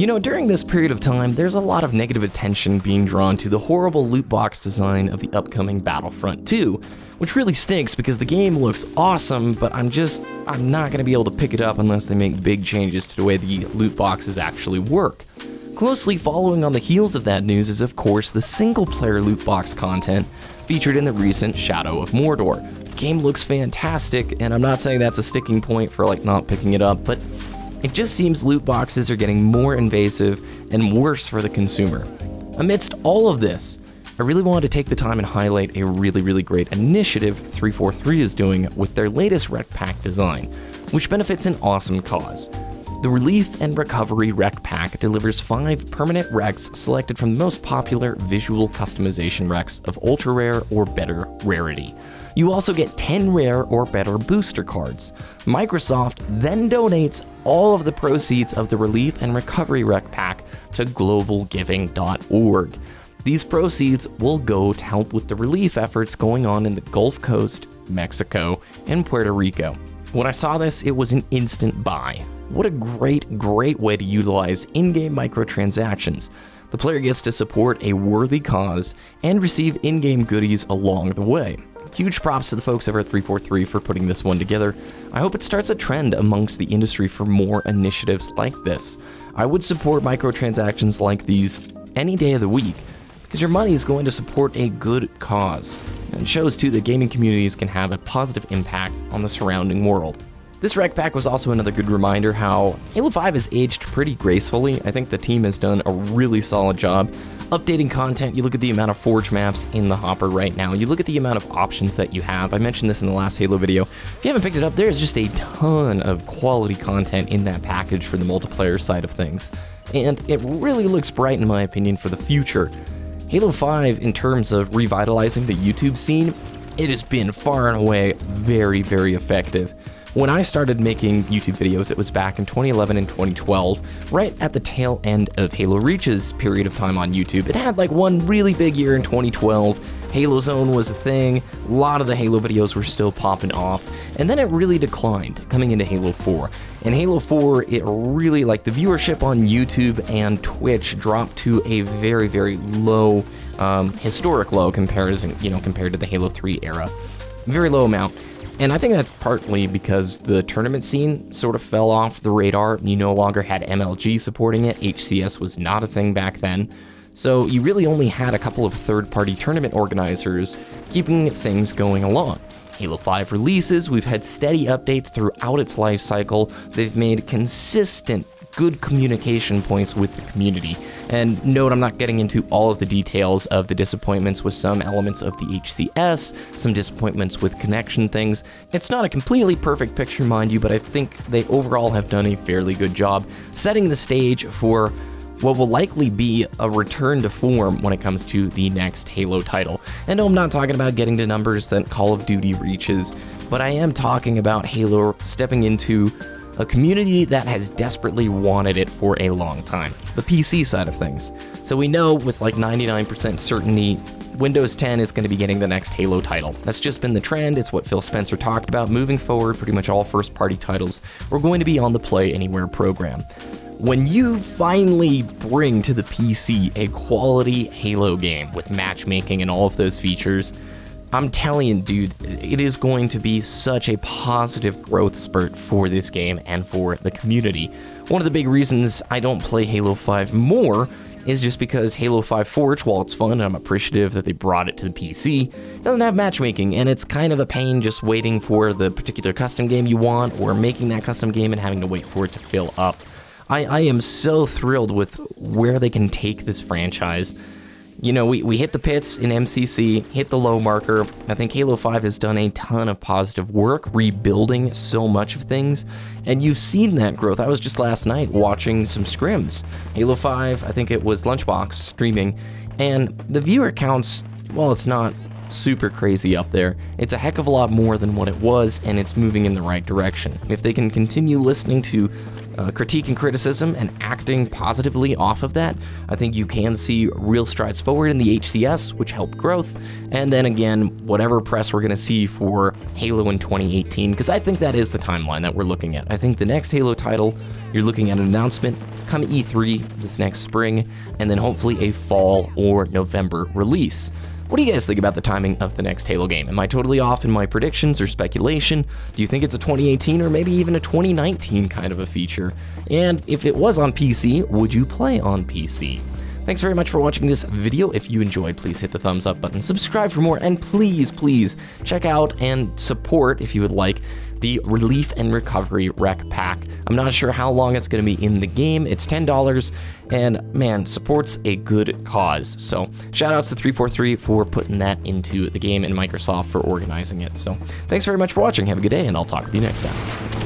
You know, during this period of time, there's a lot of negative attention being drawn to the horrible loot box design of the upcoming Battlefront 2, which really stinks because the game looks awesome, but I'm not going to be able to pick it up unless they make big changes to the way the loot boxes actually work. Closely following on the heels of that news is, of course, the single-player loot box content featured in the recent Shadow of Mordor. The game looks fantastic, and I'm not saying that's a sticking point for not picking it up, but it just seems loot boxes are getting more invasive and worse for the consumer. Amidst all of this, I really wanted to take the time and highlight a really great initiative 343 is doing with their latest Rec Pack design, which benefits an awesome cause. The Relief and Recovery Rec Pack delivers 5 permanent recs selected from the most popular visual customization recs of ultra rare or better rarity. You also get 10 rare or better booster cards. Microsoft then donates all of the proceeds of the Relief and Recovery Rec Pack to globalgiving.org. These proceeds will go to help with the relief efforts going on in the Gulf Coast, Mexico, and Puerto Rico. When I saw this, it was an instant buy. What a great way to utilize in-game microtransactions. The player gets to support a worthy cause and receive in-game goodies along the way. Huge props to the folks over at 343 for putting this one together. I hope it starts a trend amongst the industry for more initiatives like this. I would support microtransactions like these any day of the week, because your money is going to support a good cause. And it shows too that gaming communities can have a positive impact on the surrounding world. This Rec Pack was also another good reminder how Halo 5 has aged pretty gracefully. I think the team has done a really solid job updating content. You look at the amount of Forge maps in the hopper right now. You look at the amount of options that you have. I mentioned this in the last Halo video. If you haven't picked it up, there's just a ton of quality content in that package for the multiplayer side of things. And it really looks bright in my opinion for the future. Halo 5, in terms of revitalizing the YouTube scene, it has been far and away very effective. When I started making YouTube videos, it was back in 2011 and 2012, right at the tail end of Halo Reach's period of time on YouTube. It had one really big year in 2012. Halo Zone was a thing, a lot of the Halo videos were still popping off, and then it really declined coming into Halo 4. In Halo 4, it really, the viewership on YouTube and Twitch dropped to a very low, historic low compared to the Halo 3 era. Very low amount. And I think that's partly because the tournament scene sort of fell off the radar. You no longer had MLG supporting it. HCS was not a thing back then. So you really only had a couple of third-party tournament organizers keeping things going along. Halo 5 releases, we've had steady updates throughout its life cycle. They've made consistent, good communication points with the community. And note, I'm not getting into all of the details of the disappointments with some elements of the HCS, some disappointments with connection things. It's not a completely perfect picture, mind you, but I think they overall have done a fairly good job setting the stage for what will likely be a return to form when it comes to the next Halo title. And no, I'm not talking about getting to numbers that Call of Duty reaches, but I am talking about Halo stepping into a community that has desperately wanted it for a long time, the PC side of things. So we know with 99% certainty, Windows 10 is going to be getting the next Halo title. That's just been the trend. It's what Phil Spencer talked about. Moving forward, pretty much all first-party titles are going to be on the Play Anywhere program. When you finally bring to the PC a quality Halo game with matchmaking and all of those features, I'm telling you, dude, it is going to be such a positive growth spurt for this game and for the community. One of the big reasons I don't play Halo 5 more is just because Halo 5 Forge, while it's fun and I'm appreciative that they brought it to the PC, doesn't have matchmaking, and it's kind of a pain just waiting for the particular custom game you want or making that custom game and having to wait for it to fill up. I am so thrilled with where they can take this franchise. You know, we hit the pits in MCC, hit the low marker. I think Halo 5 has done a ton of positive work, rebuilding so much of things, and you've seen that growth. I was just last night watching some scrims. Halo 5, I think it was Lunchbox streaming, and the viewer counts, well, it's not super crazy up there. It's a heck of a lot more than what it was, and it's moving in the right direction. If they can continue listening to critique and criticism and acting positively off of that, I think you can see real strides forward in the HCS, which help growth. And then again, whatever press we're going to see for Halo in 2018, because I think that is the timeline that we're looking at. I think the next Halo title, you're looking at an announcement come E3 this next spring, and then hopefully a fall or November release. What do you guys think about the timing of the next Halo game? Am I totally off in my predictions or speculation? Do you think it's a 2018 or maybe even a 2019 kind of a feature? And if it was on PC, would you play on PC? Thanks very much for watching this video. If you enjoyed, please hit the thumbs up button, subscribe for more, and please check out and support, if you would like, the Relief and Recovery Rec Pack. I'm not sure how long it's going to be in the game. It's $10, and man, supports a good cause. So shout outs to 343 for putting that into the game and Microsoft for organizing it. So thanks very much for watching. Have a good day, and I'll talk with you next time.